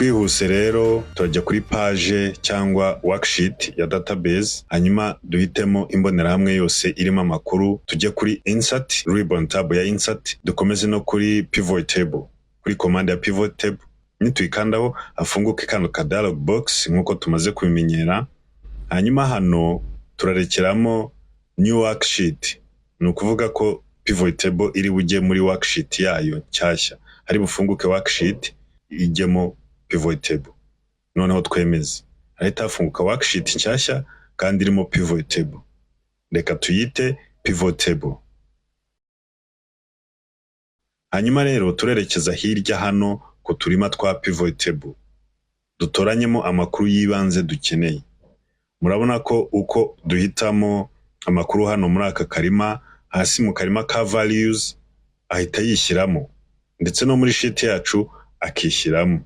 twihuse rero turajya kuri page cyangwa worksheet ya database, hanyuma duhitemo imbonerahamwe yose irimo amakuru, tujye kuri insert ribbon tab ya insert, dukomeze no kuri pivot table, kuri command ya pivot table. Nituyikandaho hafunguke kano ka dialog box nkuko tumaze kubimenyera. Hanyuma hano turarekeramo new worksheet, ni ukuvuga ko pivot table iri bujye muri worksheet yayo nshyashya, hari bufunguke worksheet ijyemo pivot table. Noneho twemeze, ahita hafunguka worksheet nshyashya kandi irimo pivot table. Reka tuyite pivot table. Hanyuma rero turerekeza hirya hano ku turima twa pivot table, dutoranyemo amakuru yibanze dukeneye. Murabona ko uko duhitamo amakuru hano muri aka karima, hasi mu karima ka values ahita yishyiramo, ndetse no muri sheet yacu akishyiramo.